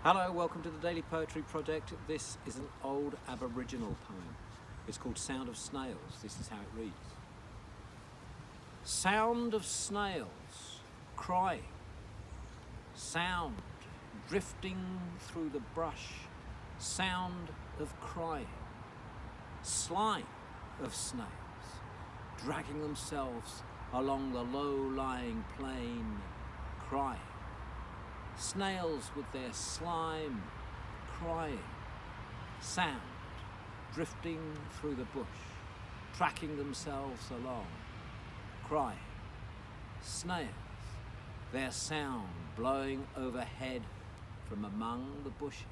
Hello, welcome to the Daily Poetry Project. This is an old Aboriginal poem. It's called Sound of Snails. This is how it reads. Sound of snails crying. Sound drifting through the brush. Sound of crying. Slime of snails dragging themselves along the low-lying plain, crying. Snails with their slime crying. Sound drifting through the bush, tracking themselves along, crying. Snails, their sound blowing overhead from among the bushes.